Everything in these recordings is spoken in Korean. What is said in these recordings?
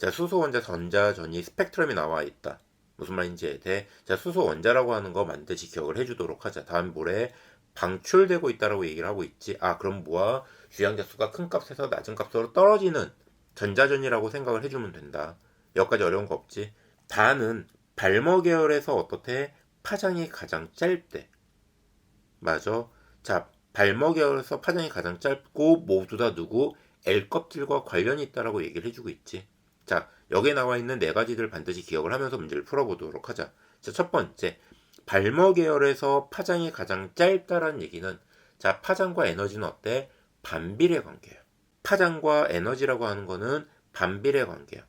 자, 수소 원자 전자 전이 스펙트럼이 나와 있다. 무슨 말인지에 대해 자, 수소 원자라고 하는 거 반드시 기억을 해주도록 하자. 다음 모레 방출되고 있다라고 얘기를 하고 있지. 아, 그럼 뭐야? 주양자수가 큰 값에서 낮은 값으로 떨어지는 전자전이라고 생각을 해주면 된다. 여기까지 어려운 거 없지. 다는 발머 계열에서 어떻대? 파장이 가장 짧대. 맞아. 자, 발머 계열에서 파장이 가장 짧고 모두 다 누구? L 껍질과 관련이 있다라고 얘기를 해주고 있지. 자, 여기에 나와 있는 네 가지들 반드시 기억을 하면서 문제를 풀어보도록 하자. 자, 첫 번째, 발머 계열에서 파장이 가장 짧다라는 얘기는 자, 파장과 에너지는 어때? 반비례 관계야. 파장과 에너지라고 하는 거는 반비례 관계야.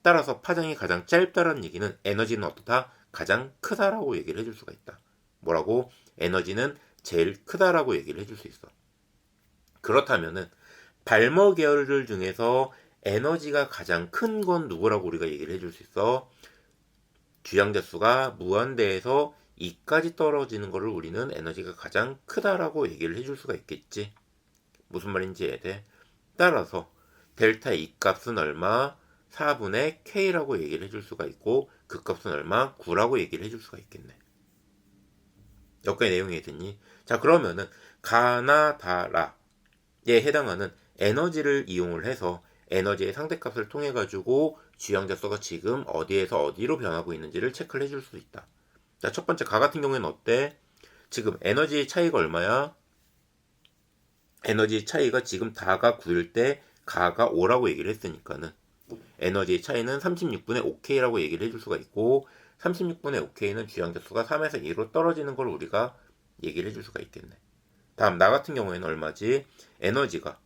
따라서 파장이 가장 짧다라는 얘기는 에너지는 어떻다? 가장 크다라고 얘기를 해줄 수가 있다. 뭐라고? 에너지는 제일 크다라고 얘기를 해줄 수 있어. 그렇다면은 발머 계열들 중에서 에너지가 가장 큰 건 누구라고 우리가 얘기를 해줄 수 있어? 주양자수가 무한대에서 2까지 떨어지는 것을 우리는 에너지가 가장 크다라고 얘기를 해줄 수가 있겠지. 무슨 말인지 이해돼? 따라서 델타 E 값은 얼마? 4분의 K라고 얘기를 해줄 수가 있고 그 값은 얼마? 9라고 얘기를 해줄 수가 있겠네. 여기까지 내용이 됐니? 자, 그러면은 가나다라에 해당하는 에너지를 이용을 해서 에너지의 상대값을 통해 가지고 주양자수가 지금 어디에서 어디로 변하고 있는지를 체크를 해줄 수 있다. 자, 첫 번째 가 같은 경우에는 어때? 지금 에너지 차이가 얼마야? 에너지 차이가 지금 다가 9일 때 가가 5라고 얘기를 했으니까는 에너지 차이는 36분의 5K라고 얘기를 해줄 수가 있고 36분의 5K는 주양자수가 3에서 2로 떨어지는 걸 우리가 얘기를 해줄 수가 있겠네. 다음 나 같은 경우에는 얼마지? 에너지가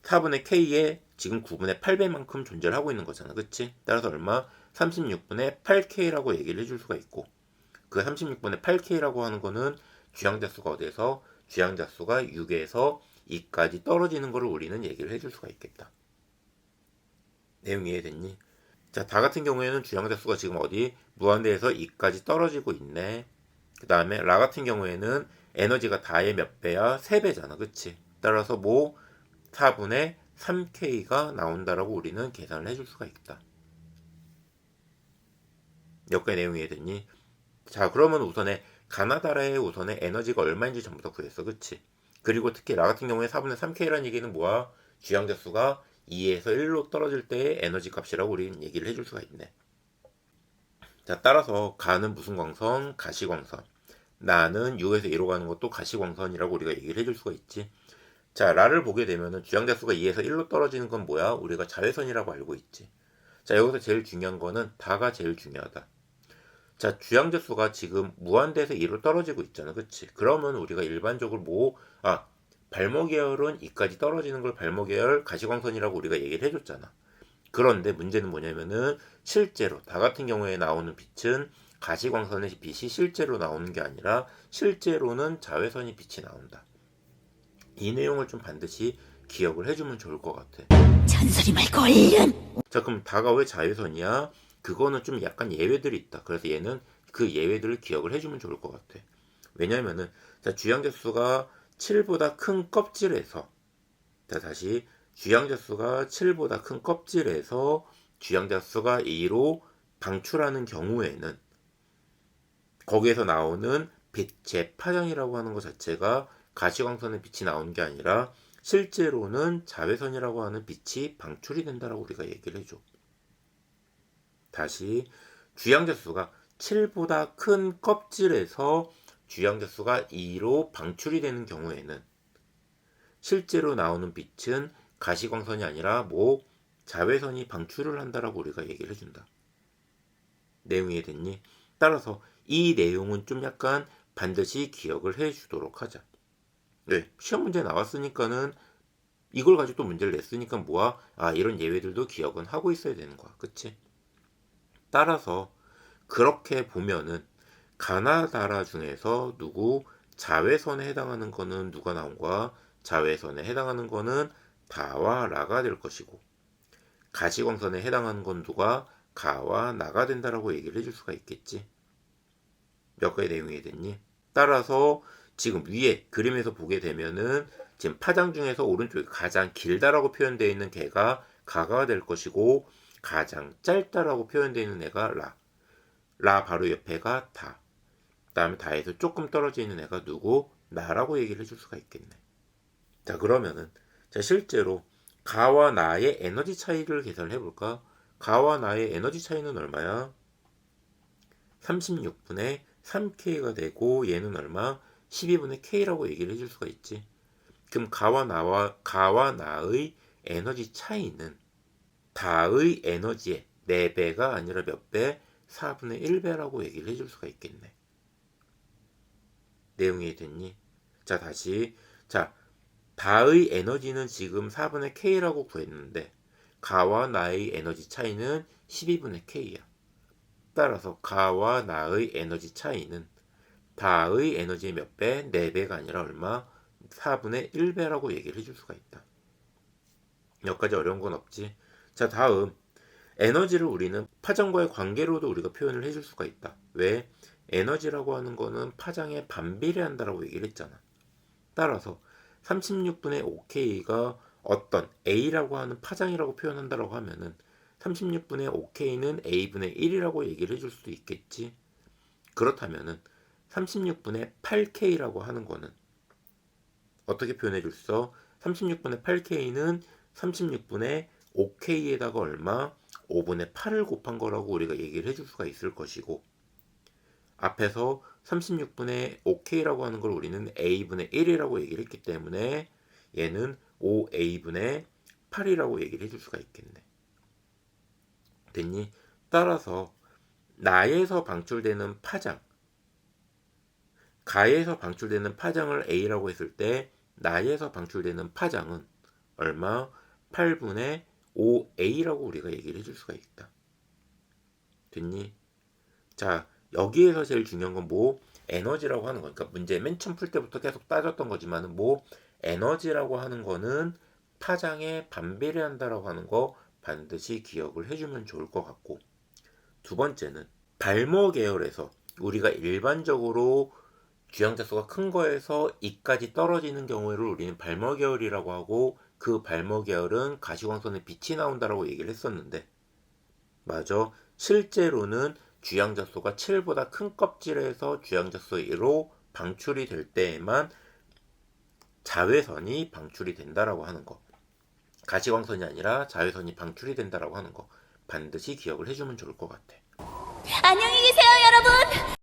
4분의 K에 지금 9분의 8배만큼 존재를 하고 있는 거잖아. 그치? 따라서 얼마? 36분의 8K라고 얘기를 해줄 수가 있고 그 36분의 8K라고 하는 거는 주양자수가 어디에서? 주양자수가 6에서 2까지 떨어지는 거를 우리는 얘기를 해줄 수가 있겠다. 내용 이해됐니? 자, 다 같은 경우에는 주양자수가 지금 어디? 무한대에서 2까지 떨어지고 있네. 그 다음에 라 같은 경우에는 에너지가 다의 몇 배야? 3배잖아. 그치? 따라서 뭐 4분의 3K가 나온다라고 우리는 계산을 해줄 수가 있다. 여기까지 내용 이해됐니? 자, 그러면 우선에 가나다라의 우선에 에너지가 얼마인지 전부 다 구했어. 그치? 그리고 특히 라 같은 경우에 4분의 3K라는 얘기는 뭐야? 주양자수가 2에서 1로 떨어질 때의 에너지 값이라고 우리는 얘기를 해줄 수가 있네. 자, 따라서 가는 무슨 광선? 가시광선. 나는 6에서 2로 가는 것도 가시광선이라고 우리가 얘기를 해줄 수가 있지. 자, 라를 보게 되면은 주양자수가 2에서 1로 떨어지는 건 뭐야? 우리가 자외선이라고 알고 있지. 자, 여기서 제일 중요한 거는 다가 제일 중요하다. 자, 주양자수가 지금 무한대에서 2로 떨어지고 있잖아. 그치? 그러면 우리가 일반적으로 발모 계열은 2까지 떨어지는 걸 발모 계열 가시광선이라고 우리가 얘기를 해줬잖아. 그런데 문제는 뭐냐면은 실제로 다 같은 경우에 나오는 빛은 가시광선의 빛이 실제로 나오는 게 아니라 실제로는 자외선이 빛이 나온다. 이 내용을 좀 반드시 기억을 해주면 좋을 것 같아. 잔소리 말고 얼른! 자, 그럼 다가 왜 자외선이야? 그거는 좀 약간 예외들이 있다. 그래서 얘는 그 예외들을 기억을 해주면 좋을 것 같아. 왜냐면은 자, 주양자수가 7보다 큰 껍질에서 자, 다시 주양자수가 7보다 큰 껍질에서 주양자수가 2로 방출하는 경우에는 거기에서 나오는 빛의 파장이라고 하는 것 자체가 가시광선의 빛이 나오는 게 아니라 실제로는 자외선이라고 하는 빛이 방출이 된다라고 우리가 얘기를 해줘. 다시 주양자수가 7보다 큰 껍질에서 주양자수가 2로 방출이 되는 경우에는 실제로 나오는 빛은 가시광선이 아니라 자외선이 방출을 한다라고 우리가 얘기를 해준다. 내용 이해됐니? 따라서 이 내용은 좀 약간 반드시 기억을 해주도록 하자. 네, 시험 문제 나왔으니까는 이걸 가지고 또 문제를 냈으니까 이런 예외들도 기억은 하고 있어야 되는 거야. 그치? 따라서 그렇게 보면은 가나다라 중에서 자외선에 해당하는 거는 누가 나온 거야? 자외선에 해당하는 거는 다와 라가 될 것이고 가시광선에 해당하는 건 누가? 가와 나가 된다라고 얘기를 해줄 수가 있겠지. 몇 가지 내용이 됐니? 따라서 지금 위에 그림에서 보게 되면은 지금 파장 중에서 오른쪽에 가장 길다라고 표현되어 있는 개가 가가 될 것이고 가장 짧다라고 표현되어 있는 애가 라. 라 바로 옆에가 다. 그다음에 다에서 조금 떨어져 있는 애가 누구? 나라고 얘기를 해줄 수가 있겠네. 자, 그러면은 자, 실제로 가와 나의 에너지 차이를 계산을 해볼까? 가와 나의 에너지 차이는 얼마야? 36분의 3K가 되고 얘는 얼마? 12분의 K라고 얘기를 해줄 수가 있지. 그럼 가와 나의 에너지 차이는 다의 에너지의 4배가 아니라 몇 배? 4분의 1배라고 얘기를 해줄 수가 있겠네. 내용이 됐니? 자, 다시. 자, 다의 에너지는 지금 4분의 K라고 구했는데 가와 나의 에너지 차이는 12분의 K야. 따라서 가와 나의 에너지 차이는 다의 에너지의 몇 배? 4배가 아니라 얼마? 4분의 1배라고 얘기를 해줄 수가 있다. 여기까지 어려운 건 없지. 자, 다음 에너지를 우리는 파장과의 관계로도 우리가 표현을 해줄 수가 있다. 왜? 에너지라고 하는 거는 파장에 반비례한다라고 얘기를 했잖아. 따라서 36분의 5K가 어떤 A라고 하는 파장이라고 표현한다라고 하면은 36분의 5K는 A분의 1이라고 얘기를 해줄 수도 있겠지. 그렇다면은 36분의 8K라고 하는 거는 어떻게 표현해 줄 수 있어? 36분의 8K는 36분의 5K에다가 얼마? 5분의 8을 곱한 거라고 우리가 얘기를 해줄 수가 있을 것이고, 앞에서 36분의 5K라고 하는 걸 우리는 A분의 1이라고 얘기를 했기 때문에 얘는 5A분의 8이라고 얘기를 해줄 수가 있겠네. 됐니? 따라서 나에서 방출되는 파장, 가에서 방출되는 파장을 A라고 했을 때 나에서 방출되는 파장은 얼마? 8분의 5A라고 우리가 얘기를 해줄 수가 있다. 됐니? 자, 여기에서 제일 중요한 건 뭐? 에너지라고 하는 거니까 문제 맨 처음 풀 때부터 계속 따졌던 거지만은 뭐? 에너지라고 하는 거는 파장에 반비례한다라고 하는 거 반드시 기억을 해주면 좋을 것 같고, 두 번째는 발모 계열에서 우리가 일반적으로 주양자수가 큰 거에서 2까지 떨어지는 경우를 우리는 발모 계열이라고 하고, 그 발모 계열은 가시광선에 빛이 나온다라고 얘기를 했었는데, 맞아. 실제로는 주양자수가 7보다 큰 껍질에서 주양자수 1로 방출이 될 때에만 자외선이 방출이 된다라고 하는 거, 가시광선이 아니라 자외선이 방출이 된다라고 하는 거 반드시 기억을 해주면 좋을 것 같아. 안녕히 계세요, 여러분.